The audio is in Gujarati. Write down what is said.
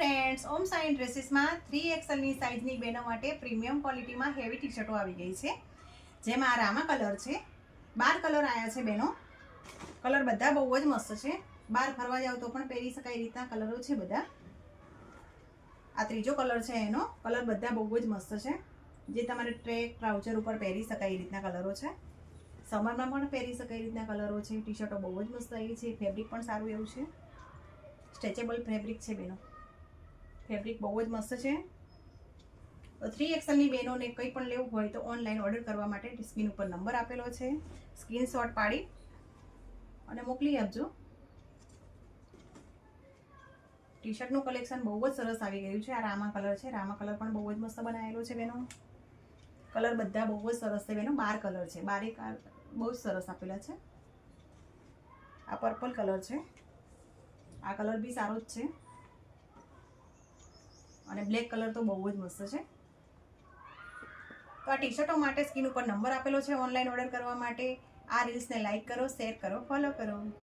ફ્રેન્ડ્સ, ઓમ સાઇન ડ્રેસીસમાં 3XL ની સાઇઝની બહેનો માટે પ્રીમિયમ ક્વોલિટીમાં હેવી ટી શર્ટો આવી ગઈ છે, જેમાં રામા કલર છે. 12 કલર આવ્યા છે બહેનો. કલર બધા બહુ જ મસ્ત છે. બહાર ફરવા જાવ તો પણ પહેરી શકાય એ રીતના કલરો છે બધા. આ ત્રીજો કલર છે, એનો કલર બધા બહુ જ મસ્ત છે, જે તમારે ટ્રેક ટ્રાઉઝર ઉપર પહેરી શકાય એ રીતના કલરો છે. સમરમાં પણ પહેરી શકાય એ રીતના કલરો છે. ટી શર્ટો બહુ જ મસ્ત આવી છે. ફેબ્રિક પણ સારું એવું છે. સ્ટ્રેચેબલ ફેબ્રિક છે બેનો. ફેબ્રિક બહુ જ મસ્ત છે. 3XL ની બહેનોને કંઈ પણ લેવું હોય તો ઓનલાઈન ઓર્ડર કરવા માટે સ્ક્રીન ઉપર નંબર આપેલો છે. સ્ક્રીનશોટ પાડી અને મોકલી આપજો. ટી શર્ટનું કલેક્શન બહુ જ સરસ આવી ગયું છે. આ રામા કલર છે. રામા કલર પણ બહુ જ મસ્ત બનાવેલો છે બેનો. કલર બધા બહુ જ સરસ છે બેનો. 12 કલર છે. 12 બહુ જ સરસ આપેલા છે. આ પર્પલ કલર છે. આ કલર બી સારો જ છે. અને બ્લેક કલર તો બહુ જ મસ્ત છે. તો આ ટી શર્ટો માટે સ્ક્રીન ઉપર નંબર આપેલો છે ઓનલાઈન ઓર્ડર કરવા માટે. આ રીલ્સને લાઈક કરો, શેર કરો, ફોલો કરો.